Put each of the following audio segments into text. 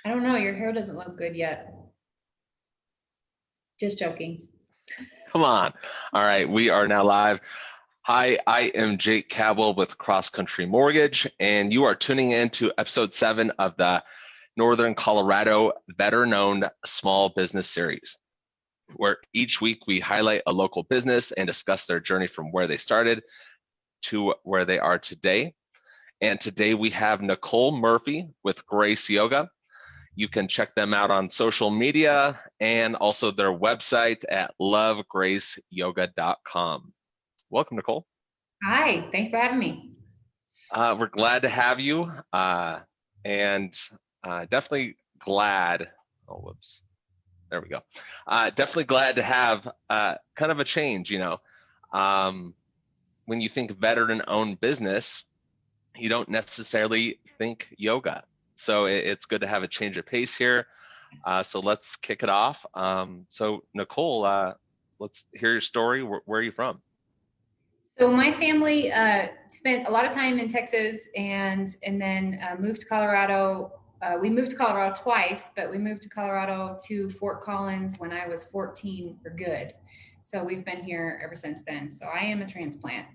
I don't know. Your hair doesn't look good yet. Just joking. Come on. All right, we are now live. Hi, I am Jake Cabell with Cross Country Mortgage, and you are tuning in to episode 7 of the Northern Colorado Better Known Small Business Series, where each week we highlight a local business and discuss their journey from where they started to where they are today. And today we have Nicole Murphy with Grace Yoga. You can check them out on social media and also their website at lovegraceyoga.com. Welcome, Nicole. Hi, thanks for having me. We're glad to have you, and definitely glad. Oh, whoops. There we go. Definitely glad to have kind of a change. When you think veteran-owned business, you don't necessarily think yoga. So it's good to have a change of pace here. So let's kick it off. So Nicole, let's hear your story. Where are you from? So my family spent a lot of time in Texas and then moved to Colorado. We moved to Colorado twice, but we moved to Colorado to Fort Collins when I was 14 for good. So we've been here ever since then. So I am a transplant.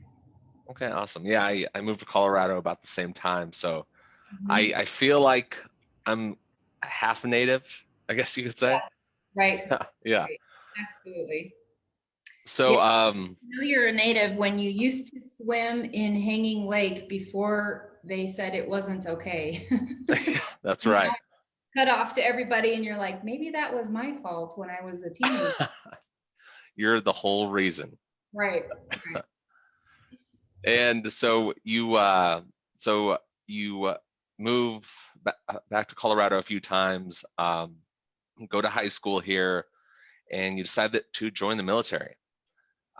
Okay, awesome. Yeah, I moved to Colorado about the same time. So Mhm. I feel like I'm half native, I guess you could Yeah, say. right. Yeah. Right. Absolutely. Yeah, So you know you're a native when you used to swim in Hanging Lake before they said it wasn't okay. that's And right. cut off to everybody and you're like, maybe that was my fault when I was a teenager. You're the whole reason. Right. Right. And so you move back to Colorado a few times, go to high school here, and you decided to join the military.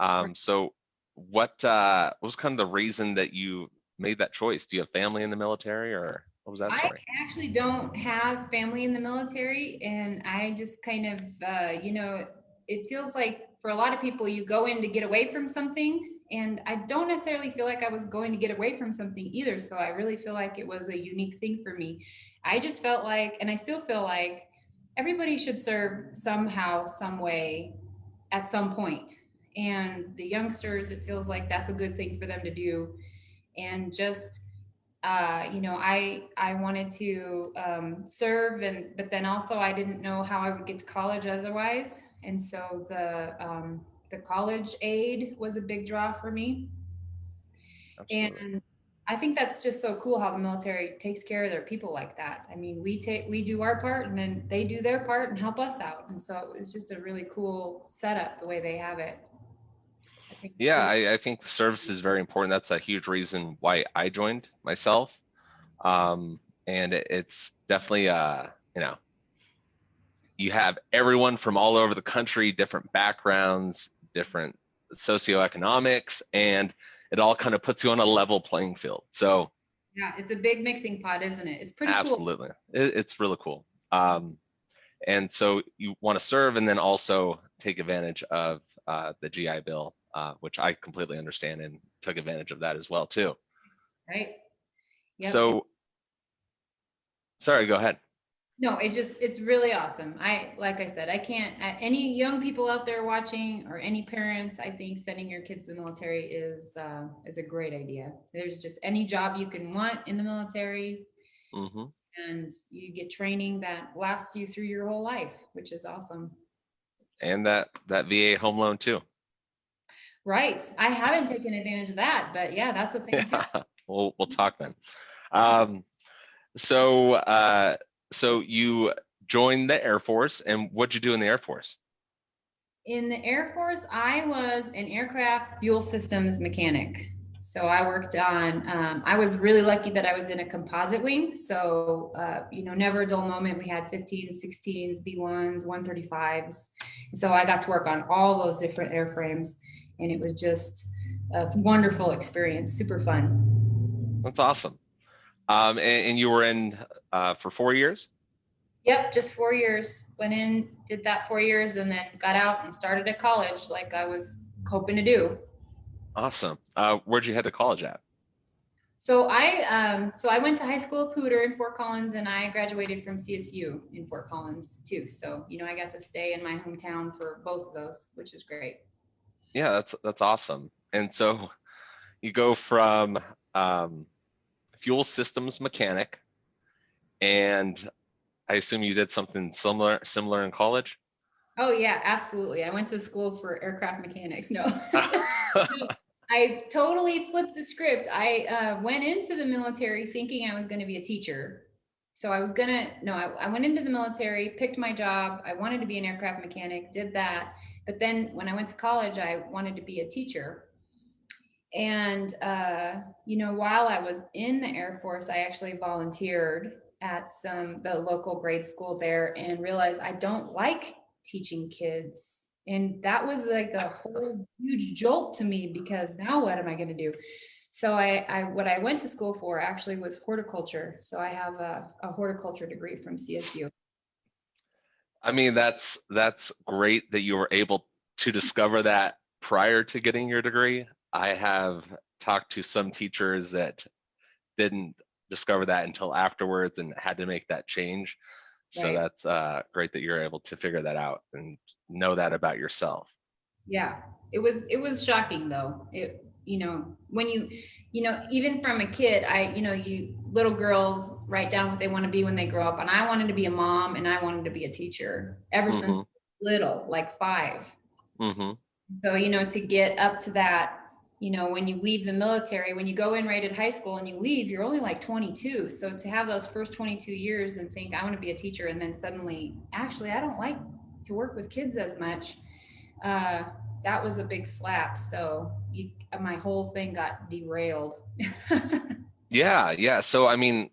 Right. So what was kind of the reason that you made that choice? Do you have family in the military, or what was that I story? actually don't have family in the military, and I just kind of, it feels like for a lot of people, you go in to get away from something. And I don't necessarily feel like I was going to get away from something either. So I really feel like it was a unique thing for me. I just felt like, and I still feel like everybody should serve somehow, some way at some point. And the youngsters, it feels like that's a good thing for them to do. And just I wanted to serve, and but then also I didn't know how I would get to college otherwise, and so the college aid was a big draw for me, Absolutely. and I think that's just so cool how the military takes care of their people like that. I mean, we do our part, and then they do their part and help us out, and so it's just a really cool setup the way they have it. I think it's Yeah, pretty. I think the service is very important. That's a huge reason why I joined myself. And it's definitely you have everyone from all over the country, different backgrounds, different socioeconomics, and it all kind of puts you on a level playing field. So Yeah, it's a big mixing pot, isn't it? It's pretty cool. absolutely, it's really cool. And so you want to serve and then also take advantage of the GI Bill, which I completely understand and took advantage of that as well too. Right. Yep. So sorry, go ahead. No, it's really awesome. Like I said, I can't, any young people out there watching or any parents, I think sending your kids to the military is a great idea. There's just any job you can want in the military, Hmm. and you get training that lasts you through your whole life, which is awesome. And that VA home loan too. Right. I haven't taken advantage of that, but yeah, that's a thing too. Yeah, we'll talk then. Um, so so you joined the Air Force, and what'd you do in the Air Force? In the Air Force, I was an aircraft fuel systems mechanic. So I worked on, I was really lucky that I was in a composite wing. So, never a dull moment. We had 15s, 16s, B1s, 135s. So I got to work on all those different airframes. And it was just a wonderful experience, super fun. That's awesome. And you were in for 4 years? Yep, just 4 years. Went in, did that 4 years, and then got out and started at college like I was hoping to do. Awesome. Where'd you head to college at? So I went to high school at Cooter in Fort Collins, and I graduated from CSU in Fort Collins too. So, I got to stay in my hometown for both of those, which is great. Yeah, that's awesome. And so you go from fuel systems mechanic, and I assume you did something similar in college. Oh yeah, absolutely. I went to school for aircraft mechanics. No. I totally flipped the script. I went into the military thinking I was going to be a teacher. So I was going to, no, I went into the military, picked my job. I wanted to be an aircraft mechanic, did that. But then when I went to college, I wanted to be a teacher. And, while I was in the Air Force, I actually volunteered at the local grade school there and realized I don't like teaching kids. And that was like a whole huge jolt to me because now what am I going to do? So what I went to school for actually was horticulture. So I have a horticulture degree from CSU. I mean, that's great that you were able to discover that prior to getting your degree. I have talked to some teachers that didn't discover that until afterwards and had to make that change. So Right. that's great that you're able to figure that out and know that about yourself. Yeah, it was shocking though. When even from a kid, you little girls write down what they want to be when they grow up, and I wanted to be a mom and I wanted to be a teacher ever since Mm-hmm. little, like 5. Mm-hmm. So, to get up to that, when you leave the military, when you go in rated high school and you leave, you're only like 22. So to have those first 22 years and think I want to be a teacher, and then suddenly, actually, I don't like to work with kids as much, uh, that was a big slap. So my whole thing got derailed. Yeah, yeah. So I mean,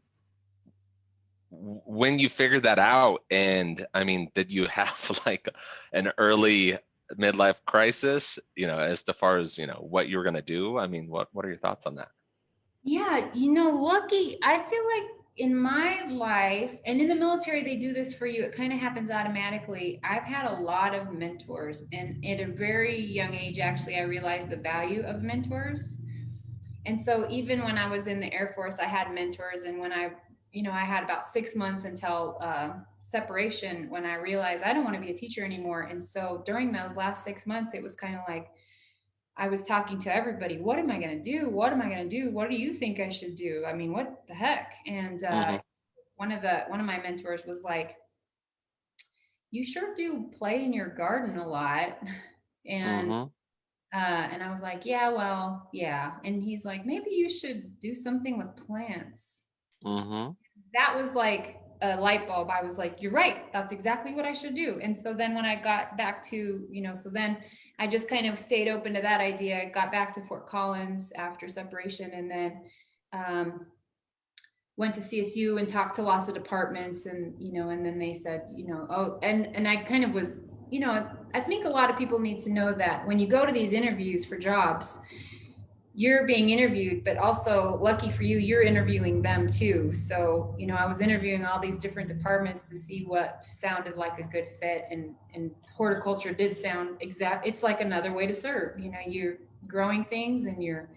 when you figured that out, and I mean, did you have like an early midlife crisis, as to far as, what you were gonna do? I mean, what are your thoughts on that? Yeah, lucky. I feel like in my life and in the military, they do this for you. It kind of happens automatically. I've had a lot of mentors, and at a very young age, actually, I realized the value of mentors. And so even when I was in the Air Force, I had mentors. And I had about 6 months until separation when I realized I don't want to be a teacher anymore. And so during those last 6 months, it was kind of like I was talking to everybody. What am I going to do? What am I going to do? What do you think I should do? I mean, what the heck? And Mm-hmm. one of my mentors was like, "You sure do play in your garden a lot," and Mm-hmm. I was like, "Yeah, well, yeah." And he's like, "Maybe you should do something with plants." Mm-hmm. That was like a light bulb. I was like, you're right. That's exactly what I should do. And so then when I got back to, so then I just kind of stayed open to that idea. I got back to Fort Collins after separation, and then um, went to CSU and talked to lots of departments, and then they said, oh, and I kind of was, I think a lot of people need to know that when you go to these interviews for jobs, you're being interviewed, but also lucky for you, you're interviewing them too. So, I was interviewing all these different departments to see what sounded like a good fit, and horticulture did sound exact. It's like another way to serve. You're growing things, and you're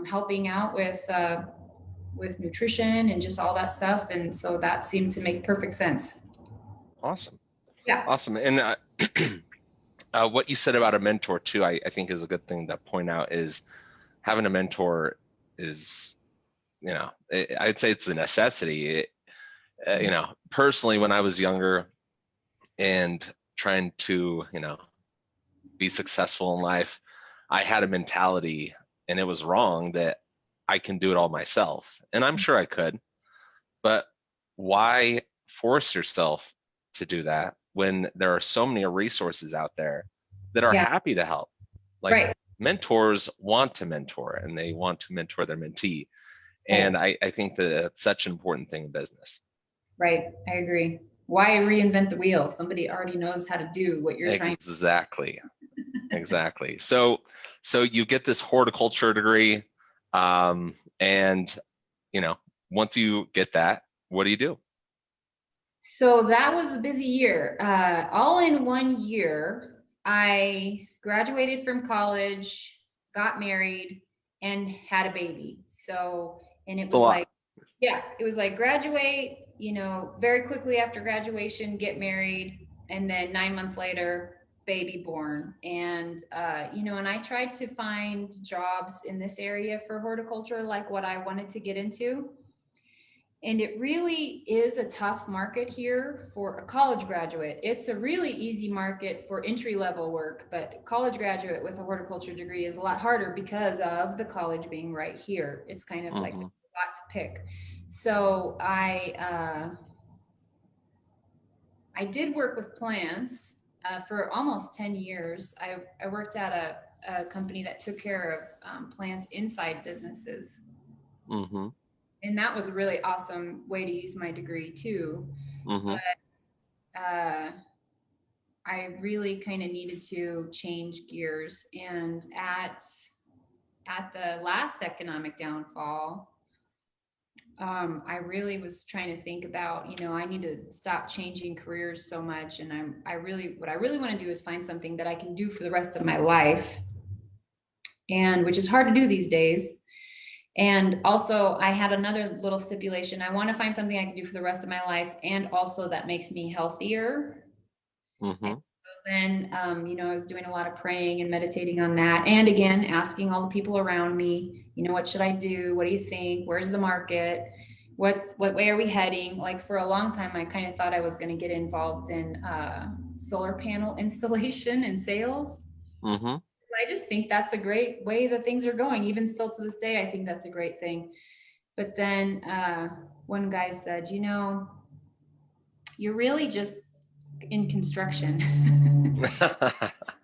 helping out with nutrition and just all that stuff. And so that seemed to make perfect sense. Awesome. Yeah. Awesome. And what you said about a mentor too, I think is a good thing to point out is having a mentor is, I'd say it's a necessity. Personally, when I was younger and trying to, be successful in life, I had a mentality, and it was wrong, that I can do it all myself. And I'm sure I could, but why force yourself to do that when there are so many resources out there that are Yeah. happy to help? Like, Right. mentors want to mentor, and they want to mentor their mentee. Right. And I think that it's such an important thing in business. Right. I agree. Why reinvent the wheel? Somebody already knows how to do what you're trying. Exactly. Exactly. So you get this horticulture degree, and you know, once you get that, what do you do? So that was a busy year. All in one year, I graduated from college, got married, and had a baby. So And it It's a was lot. like, yeah, it was like graduate, very quickly after graduation, get married, and then 9 months later, baby born. And, and I tried to find jobs in this area for horticulture, like what I wanted to get into. And it really is a tough market here for a college graduate. It's a really easy market for entry level work, but college graduate with a horticulture degree is a lot harder because of the college being right here. It's kind of like a Mm-hmm. lot to pick. So I did work with plants for almost 10 years. I worked at a company that took care of plants inside businesses. Mm-hmm. And that was a really awesome way to use my degree too. Mm-hmm. But I really kind of needed to change gears. And at the last economic downfall, I really was trying to think about, I need to stop changing careers so much. And what I really want to do is find something that I can do for the rest of my life, and which is hard to do these days. And also, I had another little stipulation. I want to find something I can do for the rest of my life, and also that makes me healthier. And Mm-hmm. so then, I was doing a lot of praying and meditating on that. And again, asking all the people around me, what should I do? What do you think? Where's the market? What way are we heading? Like for a long time, I kind of thought I was going to get involved in solar panel installation and sales. Mm-hmm. I just think that's a great way that things are going. Even still to this day, I think that's a great thing. But then one guy said, you're really just in construction.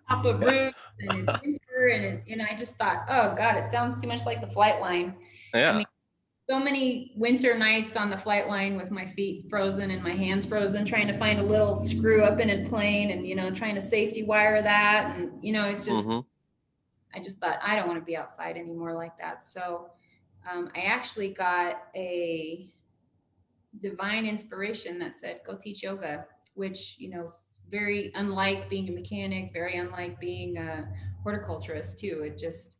Top of roofs, and it's winter, and I just thought, oh God, it sounds too much like the flight line. I Yeah. mean, so many winter nights on the flight line with my feet frozen and my hands frozen, trying to find a little screw up in a plane, and trying to safety wire that, and it's just, Mm-hmm. I just thought I don't want to be outside anymore like that. So I actually got a divine inspiration that said, go teach yoga, which, is very unlike being a mechanic, very unlike being a horticulturist too. It just,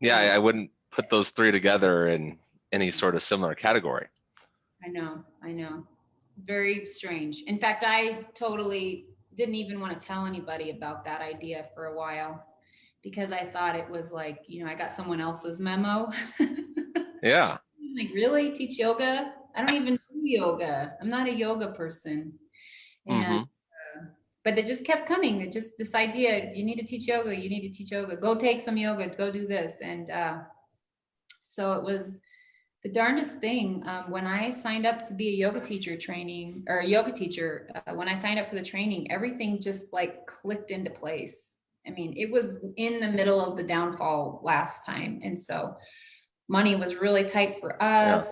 Yeah, I wouldn't put those three together in any sort of similar category. I know. It's very strange. In fact, I totally didn't even want to tell anybody about that idea for a while because I thought it was like, I got someone else's memo. Yeah. Like, really? Teach yoga? I don't even do yoga. I'm not a yoga person. And Mm-hmm. but it just kept coming. It just this idea, you need to teach yoga, you need to teach yoga. Go take some yoga, go do this. And so it was the darndest thing. When I signed up to be a yoga teacher training or a yoga teacher, when I signed up for the training, everything just like clicked into place. I mean, it was in the middle of the downfall last time. And so money was really tight for Yeah. us.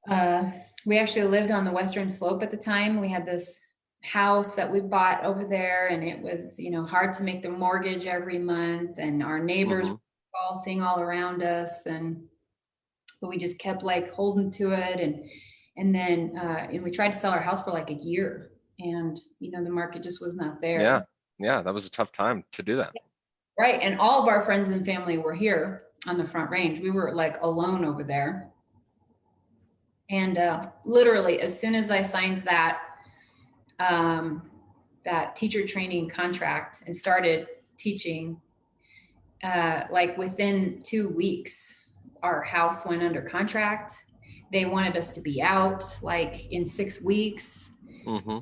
Uh, we actually lived on the western slope at the time. We had this house that we bought over there, and it was, hard to make the mortgage every month, and our neighbors Mm-hmm. were faulting all around us, and but we just kept like holding to it, and then and we tried to sell our house for like a year, and the market just was not Yeah. there. Yeah. That was a tough time to do that. Right, and all of our friends and family were here on the Front Range. We were like alone over there. And literally, as soon as I signed um, that teacher training contract and started teaching, like within 2 weeks, our house went under contract. They wanted us to be out like in 6 weeks. Mm-hmm.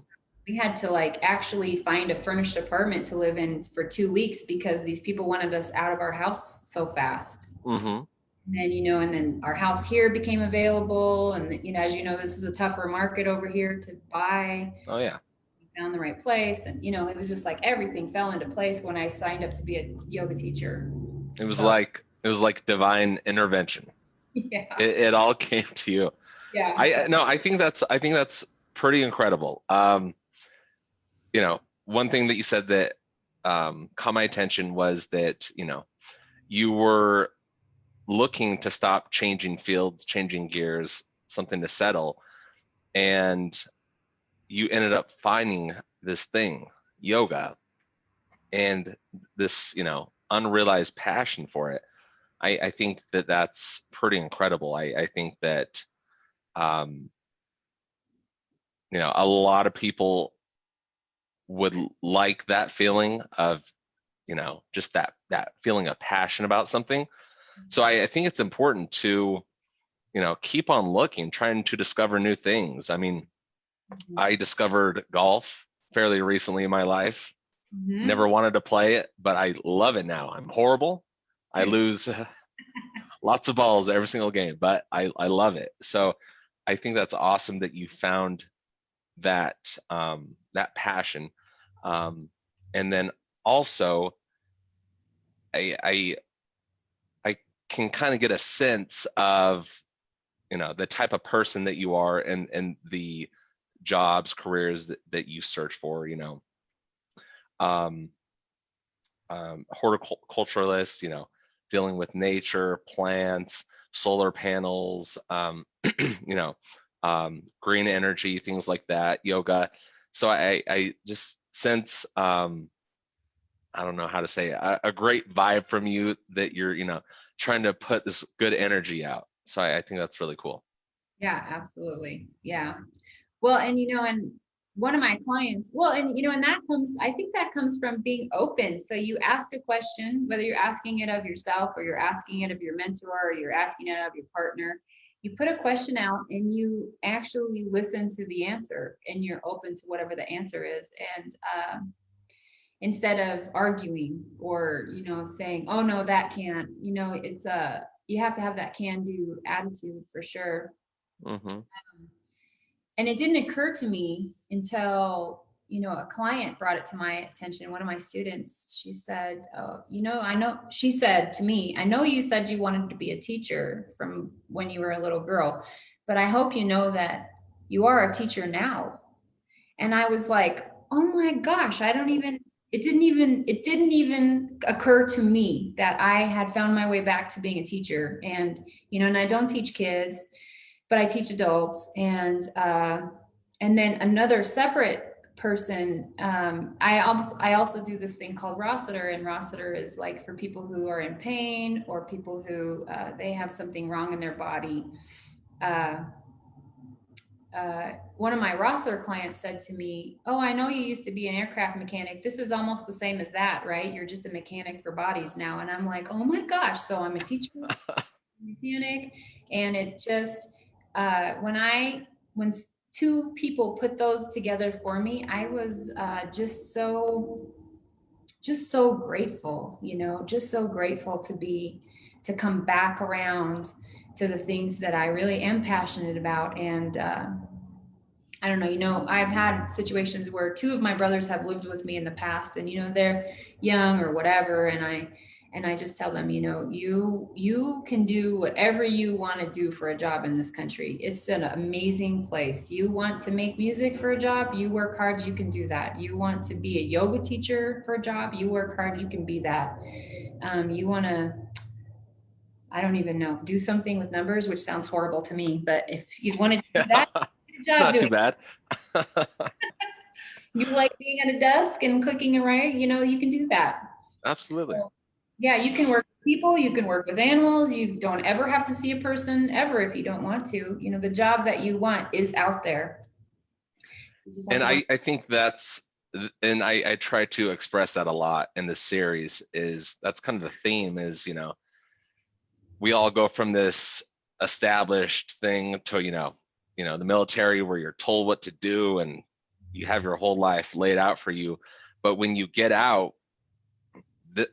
We had to like actually find a furnished apartment to live in for 2 weeks because these people wanted us out of our house so fast. Mm-hmm. And then, and then our house here became available. And, as this is a tougher market over here to buy. Oh yeah. We found the right place. And, it was just like everything fell into place when I signed up to be a yoga teacher. So, It was like divine intervention. yeah. It all came to you. Yeah. I no, I think that's pretty incredible. One thing that you said that caught my attention was that, you were looking to stop changing fields, changing gears, something to settle, and you ended up finding this thing, yoga, and this, unrealized passion for it. I think that that's pretty incredible. I think that, um, a lot of people would like that feeling of, just that feeling of passion about something. So I think it's important to, keep on looking, trying to discover new things. I mean, Mhm. I discovered golf fairly recently in my life. Never Mhm. wanted to play it, but I love it now. I'm horrible. I lose lots of balls every single game, but I love it. So I think that's awesome that you found that passion. Um, and then also, I I can kind of get a sense of, the type of person that you are, and the jobs, careers that you search for. Um, Horticulturalist, dealing with nature, plants, solar panels, you know, green energy, things like that, yoga. So I just sense, I don't know how to say it, a great vibe from you that you're, trying to put this good energy out. So I think that's really cool. Yeah, absolutely. Yeah. Well, and one of my clients, well, and that comes, I think that comes from being open. So you ask a question, whether you're asking it of yourself or you're asking it of your mentor or you're asking it of your partner, you put a question out and you actually listen to the answer and you're open to whatever the answer is. And instead of arguing or, saying, oh no, that can't, it's you have to have that can do attitude for sure. Hmm. And it didn't occur to me until, a client brought it to my attention. One of my students, she said, oh, I know, she said to me, I know you said you wanted to be a teacher from when you were a little girl, but I hope you know that you are a teacher now. And I was like, oh my gosh, it didn't even occur to me that I had found my way back to being a teacher. And I don't teach kids, but I teach adults. And then another separate person, I also do this thing called Rossiter, and Rossiter is like for people who are in pain or people who they have something wrong in their body. Uh, One of my Rossiter clients said to me, "Oh, I know you used to be an aircraft mechanic. This is almost the same as that, right? You're just a mechanic for bodies now." And I'm like, "Oh my gosh!" So I'm a teacher, mechanic, and it just when two people put those together for me, I was just so grateful, just so grateful to come back around to the things that I really am passionate about. And I don't know, I've had situations where two of my brothers have lived with me in the past, and they're young or whatever, and I just tell them, you can do whatever you want to do for a job in this country. It's an amazing place. You want to make music for a job, you work hard, you can do that. You want to be a yoga teacher for a job, you work hard, you can be that. You want to, I don't even know, do something with numbers, which sounds horrible to me, but if you want to do Yeah, that, good it's job not too doing. bad. You like being at a desk and clicking and writing, you can do that. Absolutely. So, yeah, you can work with people, you can work with animals, you don't ever have to see a person ever if you don't want to. The job that you want is out there. You just have And to work. I think and I try to express that a lot in the series, is that's kind of the theme is, we all go from this established thing to, the military where you're told what to do and you have your whole life laid out for you. But when you get out,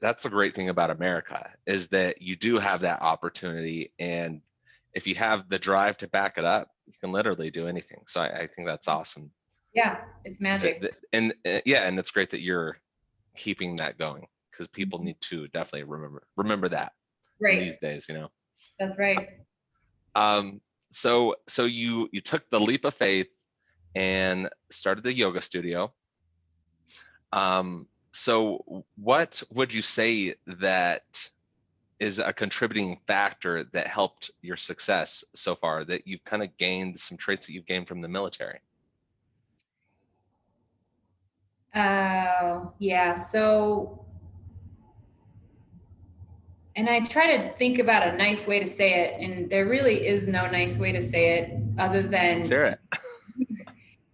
that's the great thing about America, is that you do have that opportunity. And if you have the drive to back it up, you can literally do anything. So I think that's awesome. Yeah, it's magic. And yeah, and it's great that you're keeping that going, because people need to definitely remember that in Right. these days. That's right. Um, so you took the leap of faith and started the yoga studio. So what would you say that is a contributing factor that helped your success so far, that you've kind of gained some traits that you've gained from the military? Oh, yeah. So and I try to think about a nice way to say it, and there really is no nice way to say it other Let's than hear it.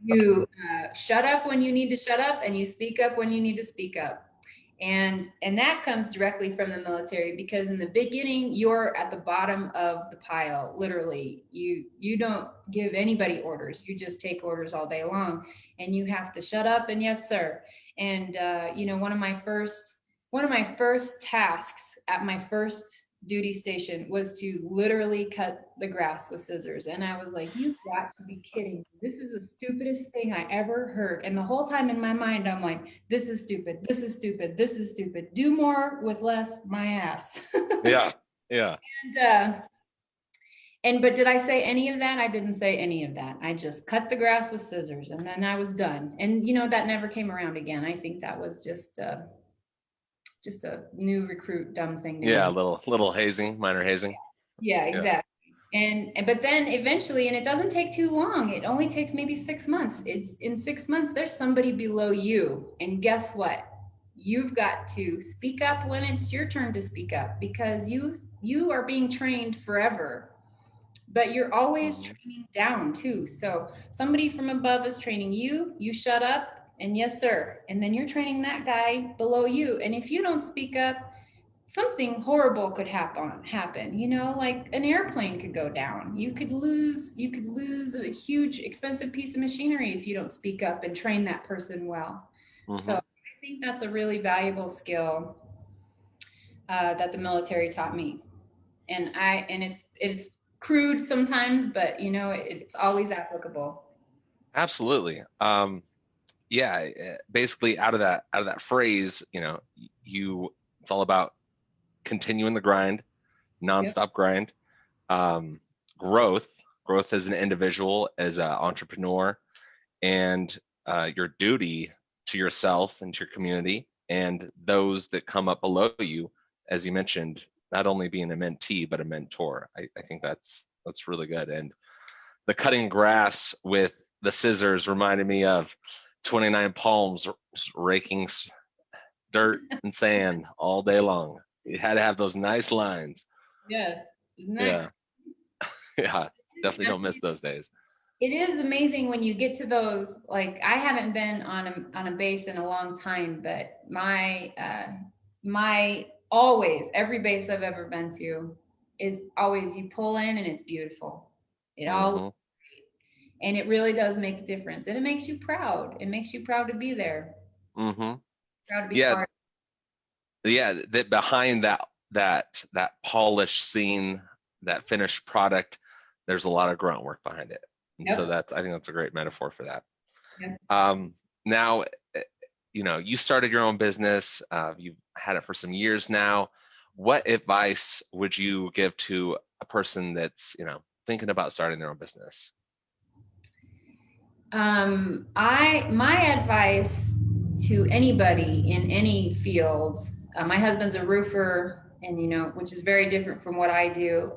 you shut up when you need to shut up, and you speak up when you need to speak up. And that comes directly from the military, because in the beginning you're at the bottom of the pile. Literally, you don't give anybody orders, you just take orders all day long, and you have to shut up and yes sir. And one of my first tasks at my first duty station was to literally cut the grass with scissors. And I was like, you've got to be kidding me. This is the stupidest thing I ever heard. And the whole time in my mind, I'm like, this is stupid. This is stupid. This is stupid. Do more with less, my ass. Yeah. Yeah. and, uh, but did I say any of that? I didn't say any of that. I just cut the grass with scissors, and then I was done. And that never came around again. I think that was just a new recruit dumb thing to Yeah. A do. little hazing, minor hazing. Yeah, Yeah. exactly. And but then eventually, and it doesn't take too long. It only takes maybe 6 months. It's in 6 months, there's somebody below you. And guess what? You've got to speak up when it's your turn to speak up, because you are being trained forever, but you're always Mhm. training down too. So somebody from above is training you, you shut up and yes sir. And then you're training that guy below you. And if you don't speak up, something horrible could happen, like an airplane could go down. You could lose a huge expensive piece of machinery if you don't speak up and train that person well. So Mhm. I think that's a really valuable skill that the military taught me. And it's crude sometimes, but it's always applicable. Absolutely. Yeah. Basically, out of that phrase, you it's all about continuing the grind, Yep. nonstop grind, um, growth, growth as an individual, as an entrepreneur, and your duty to yourself and to your community and those that come up below you, as you mentioned, not only being a mentee but a mentor. I think that's really good. And the cutting grass with the scissors reminded me of 29 Palms raking dirt and sand all day long. You had to have those nice lines. Yes. Isn't that Yeah, yeah, crazy? definitely I don't miss mean, those days. it is amazing when you get to those. Like, I haven't been on a base in a long time, but my always every base I've ever been to is always, you pull in and it's beautiful. It all Hmm. And it really does make a difference, and it makes you proud. It makes you proud to be there, Hmm. proud to be Yeah, part. yeah, that behind that polished scene, that finished product, there's a lot of grunt work behind it. And so Yep. I think that's a great metaphor for that. Yep. Now, you started your own business. You've had it for some years now. What advice would you give to a person that's, thinking about starting their own business? I my advice to anybody in any field. My husband's a roofer, and which is very different from what I do.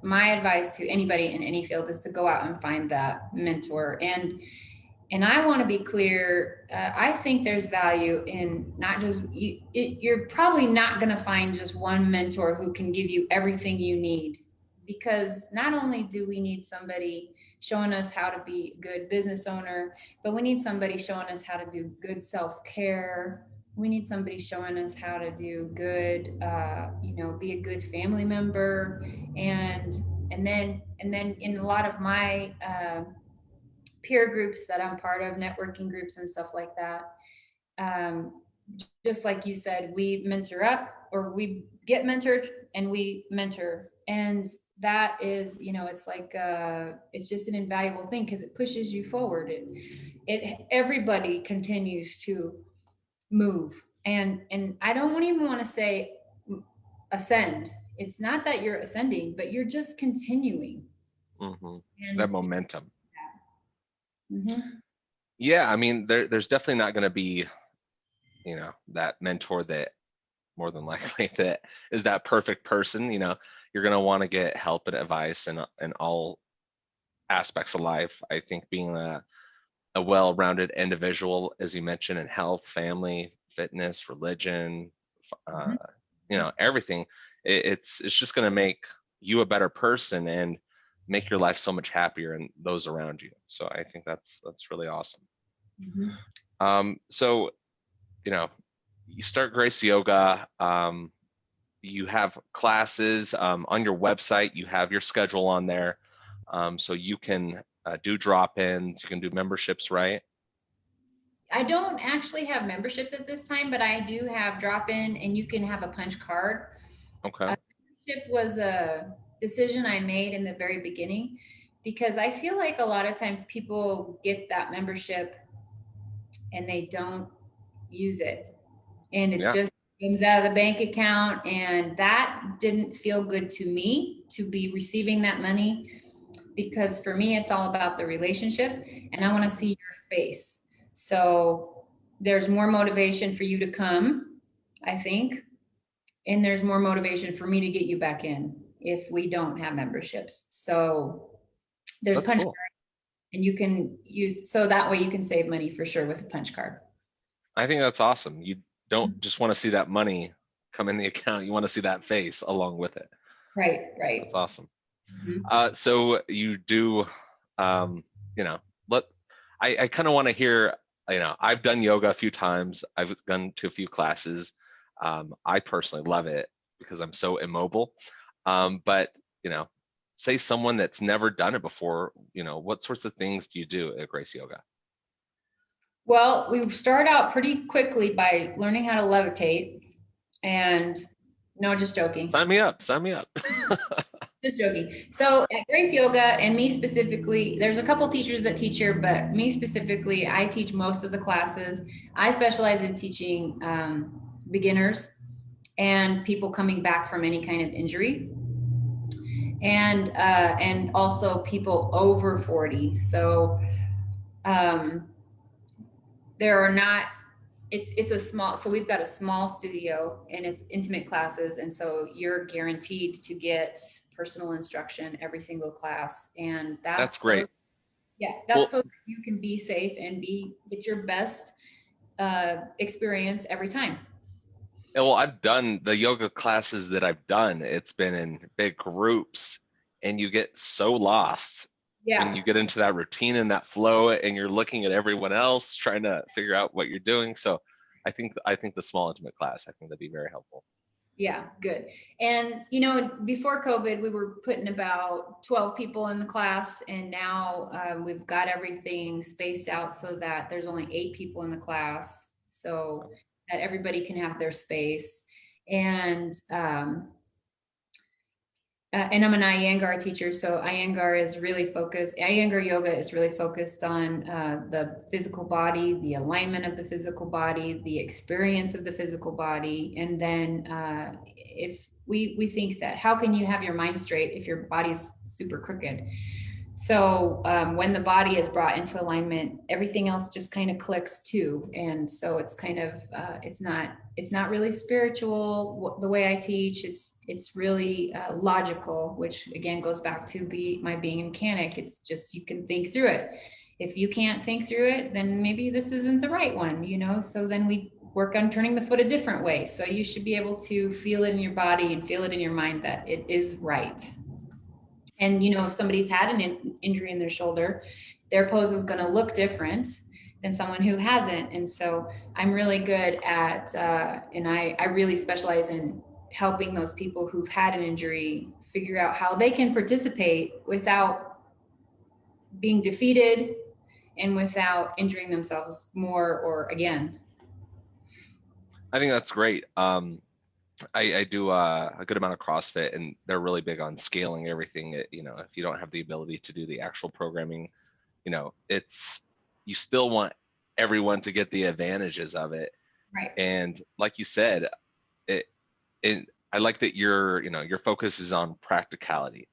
My advice to anybody in any field is to go out and find that mentor. And I want to be clear. I think there's value in not just you're probably not going to find just one mentor who can give you everything you need, because not only do we need somebody showing us how to be a good business owner, but we need somebody showing us how to do good self-care. We need somebody showing us how to do good, be a good family member. And then in a lot of my peer groups that I'm part of, networking groups and stuff like that. Um, just like you said, we mentor up, or we get mentored and we mentor. And that is, it's like, it's just an invaluable thing, because it pushes you forward. Everybody continues to move. And I don't even want to say ascend. It's not that you're ascending, but you're just continuing. Hmm. And That momentum. mhm. Yeah, I mean, there's definitely not going to be, that mentor that more than likely that is that perfect person. You're going to want to get help and advice in all aspects of life. I think being a well-rounded individual, as you mentioned, in health, family, fitness, religion, uh, Mhm. everything, it's just going to make you a better person and make your life so much happier and those around you. So I think that's really awesome. Mhm. So you start Grace Yoga. You have classes on your website. You have your schedule on there, so you can do drop-ins. You can do memberships, right? I don't actually have memberships at this time, but I do have drop-in, and you can have a punch card. Okay. Membership was a decision I made in the very beginning because I feel like a lot of times people get that membership and they don't use it, and it Yeah, just comes out of the bank account, and that didn't feel good to me to be receiving that money, because for me it's all about the relationship and I want to see your face. So there's more motivation for you to come, I think, and there's more motivation for me to get you back in if we don't have memberships. So there's that's punch cool. card, and you can use, so that way you can save money for sure with a punch card. I think that's awesome. You don't just want to see that money come in the account. You want to see that face along with it. Right, right. That's awesome. Mhm. So you do, um, you know, let I kind of want to hear. I've done yoga a few times. I've gone to a few classes. I personally love it because I'm so immobile. But you know, say someone that's never done it before. What sorts of things do you do at Grace Yoga? Well, we start out pretty quickly by learning how to levitate. And no, just joking. Sign me up. Sign me up. Just joking. So at Grace Yoga, and me specifically, there's a couple teachers that teach here, but me specifically, I teach most of the classes. I specialize in teaching beginners and people coming back from any kind of injury, and also people over 40. So um, there are not, it's a small, so we've got a small studio and it's intimate classes, and so you're guaranteed to get personal instruction every single class, and That's that's so, great. yeah, that's Well, so that you can be safe and be get your best experience every time. well, I've done the yoga classes that I've done. It's been in big groups, and you get so lost when Yeah, you get into that routine and that flow, and you're looking at everyone else trying to figure out what you're doing. So, I think the small intimate class, I think that'd be very helpful. yeah, good. And before COVID, we were putting about 12 people in the class, and now we've got everything spaced out so that there's only 8 people in the class, so that everybody can have their space. And I'm an Iyengar teacher, so Iyengar yoga is really focused on the physical body, the alignment of the physical body, the experience of the physical body, and then if we think that how can you have your mind straight if your body's super crooked? So when the body is brought into alignment, everything else just kind of clicks too. And so it's kind of it's not really spiritual the way I teach. It's really logical, which again goes back to my being a mechanic. It's just you can think through it. If you can't think through it, then maybe this isn't the right one. So then we work on turning the foot a different way. So you should be able to feel it in your body and feel it in your mind that it is right. And if somebody's had an injury in their shoulder, their pose is going to look different than someone who hasn't. And so I'm really good at, and I really specialize in helping those people who've had an injury figure out how they can participate without being defeated and without injuring themselves more or again. I think that's great. I do a good amount of CrossFit, and they're really big on scaling everything. If you don't have the ability to do the actual programming, it's you still want everyone to get the advantages of it. Right. And like you said, it, I like that your focus is on practicality,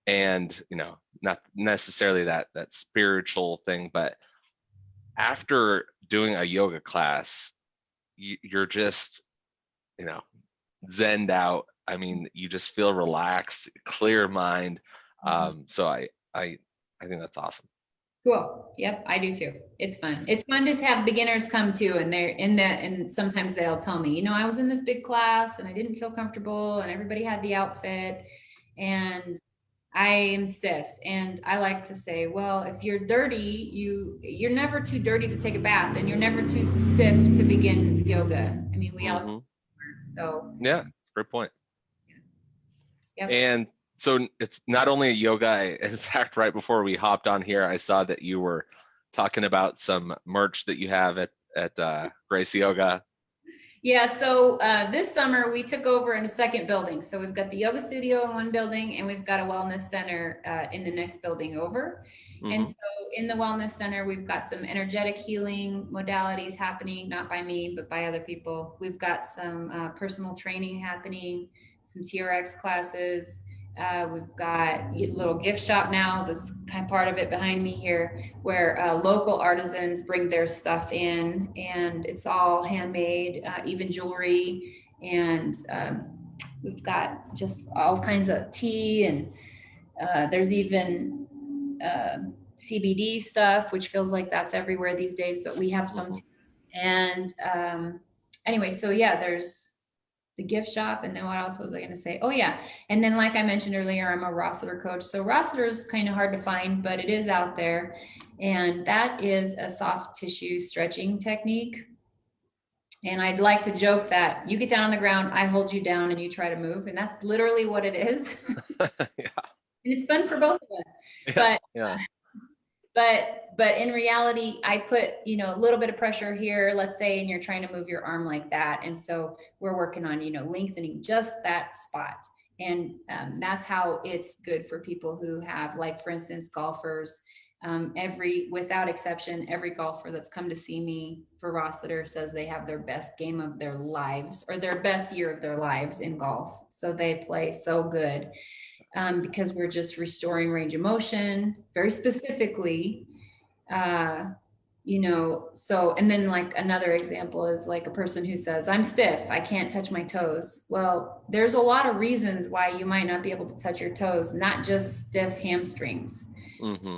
and not necessarily that spiritual thing, but after doing a yoga class, you're just you know zenned out. I mean, you just feel relaxed, clear mind. Mhm. So I think that's awesome. Cool. Yep, I do too. It's fun. It's fun to have beginners come too, and they're in that, and sometimes they'll tell me, I was in this big class and I didn't feel comfortable, and everybody had the outfit, and I am stiff. And I like to say, well, if you're dirty, you're never too dirty to take a bath, and you're never too stiff to begin yoga. I mean, we all Mm-hmm. so Yeah, great point. yep. And so it's not only a yoga. In fact, right before we hopped on here, I saw that you were talking about some merch that you have at Grace Yoga. Yeah, so this summer we took over in a second building. So we've got the yoga studio in one building, and we've got a wellness center in the next building over. And Mm-hmm. so in the wellness center, we've got some energetic healing modalities happening, not by me, but by other people. We've got some personal training happening, some TRX classes. We've got a little gift shop now, this kind of part of it behind me here, where local artisans bring their stuff in, and it's all handmade, even jewelry. And we've got just all kinds of tea, and there's even CBD stuff, which feels like that's everywhere these days, but we have some Mm-hmm. too. And anyway, so yeah, there's the gift shop. And then what else was I going to say? Oh yeah. And then, like I mentioned earlier, I'm a Rossiter coach. So Rossiter is kind of hard to find, but it is out there. And that is a soft tissue stretching technique. And I'd like to joke that you get down on the ground, I hold you down, and you try to move. And that's literally what it is. Yeah. And it's fun for both of us. Yeah. But Yeah. but in reality, I put, a little bit of pressure here, let's say, and you're trying to move your arm like that. And so we're working on, lengthening just that spot. And that's how it's good for people who have, like, for instance, golfers. Without exception, every golfer that's come to see me for Rossiter says they have their best game of their lives, or their best year of their lives in golf. So they play so good. Because we're just restoring range of motion very specifically. So, and then, like, another example is like a person who says, I'm stiff, I can't touch my toes. Well, there's a lot of reasons why you might not be able to touch your toes, not just stiff hamstrings. So Mm-hmm.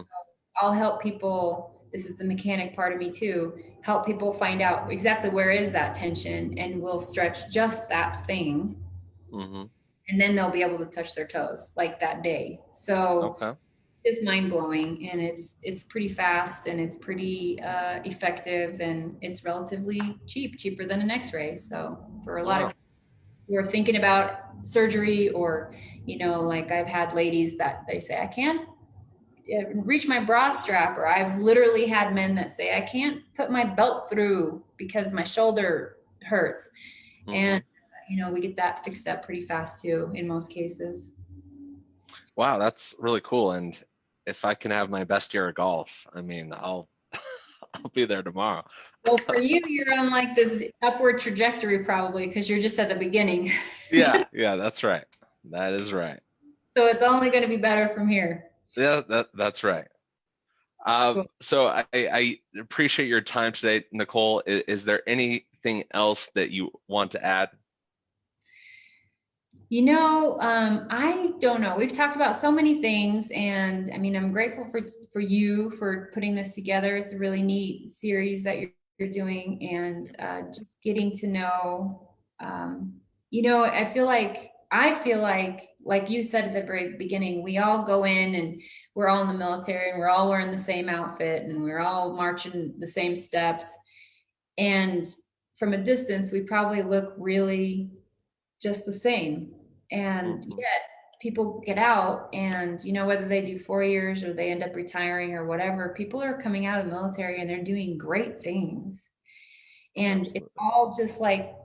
I'll help people. This is the mechanic part of me too. Help people find out exactly where is that tension, and we'll stretch just that thing, Mm-hmm. and then they'll be able to touch their toes like that day. So Okay. it's mind blowing, and it's pretty fast, and it's pretty effective, and it's relatively cheaper than an X-ray. So for a lot of Wow. people who are thinking about surgery, or like, I've had ladies that they say, I can't reach my bra strap, or I've literally had men that say, I can't put my belt through because my shoulder hurts. Mm-hmm. And we get that fixed up pretty fast too in most cases. Wow, that's really cool. And if I can have my best year of golf, I mean, I'll I'll be there tomorrow. Well, for you, you're on like this upward trajectory probably, because you're just at the beginning. Yeah, yeah, that's right. That is right. So it's only going to be better from here. Yeah, that's right. Cool. So I appreciate your time today, Nicole. Is there anything else that you want to add? I don't know. We've talked about so many things, and I mean, I'm grateful for you for putting this together. It's a really neat series that you're doing, and just getting to know. I feel like you said at the very beginning, we all go in and we're all in the military, and we're all wearing the same outfit, and we're all marching the same steps. And from a distance, we probably look really just the same. And Mm-hmm. yet people get out, and whether they do 4 years or they end up retiring or whatever, people are coming out of the military and they're doing great things. And it's Absolutely. all just like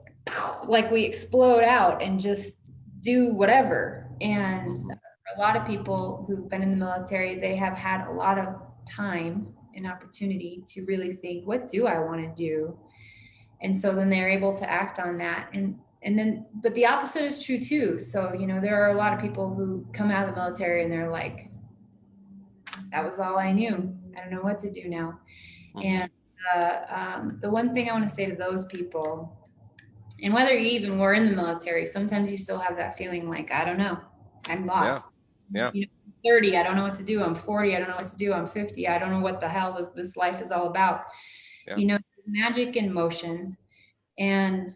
we explode out and just do whatever. And Mm-hmm. for a lot of people who've been in the military, they have had a lot of time and opportunity to really think, what do I want to do? And so then they're able to act on that. And then, but the opposite is true too. So there are a lot of people who come out of the military and they're like, that was all I knew, I don't know what to do now. Mm-hmm. And the one thing I want to say to those people, and whether you even were in the military, sometimes you still have that feeling like, I don't know, I'm Yeah. lost. Yeah. 30, I don't know what to do. I'm 40, I don't know what to do. I'm 50, I don't know what the hell this life is all about. Yeah. You know, there's magic in motion, and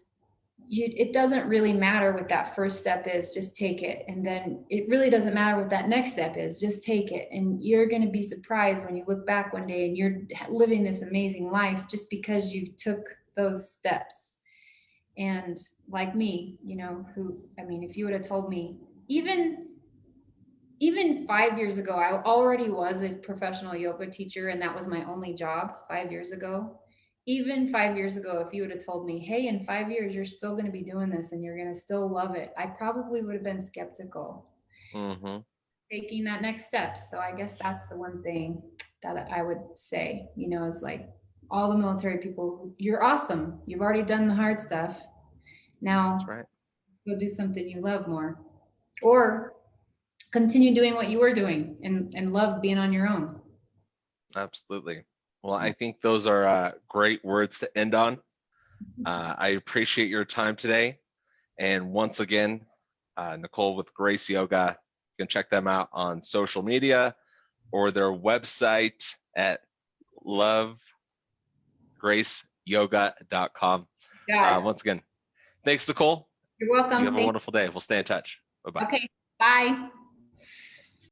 it doesn't really matter what that first step is, just take it. And then it really doesn't matter what that next step is, just take it. And you're going to be surprised when you look back one day and you're living this amazing life just because you took those steps. And like me, you know, who, I mean, if you would have told me even 5 years ago, I already was a professional yoga teacher, and that was my only job 5 years ago. Even 5 years ago, if you would have told me, hey, in 5 years, you're still going to be doing this and you're going to still love it, I probably would have been skeptical Mm-hmm. taking that next step. So I guess that's the one thing that I would say, you know, is like all the military people, you're awesome. You've already done the hard stuff. That's Now right. go do something you love more, or continue doing what you were doing and love being on your own. Absolutely. Well, I think those are great words to end on. I appreciate your time today. And once again, Nicole with Grace Yoga, you can check them out on social media or their website at lovegraceyoga.com. Got it. Once again, thanks, Nicole. You're You welcome. have a Thank wonderful day. We'll stay in touch. Bye bye. you. Okay. Bye.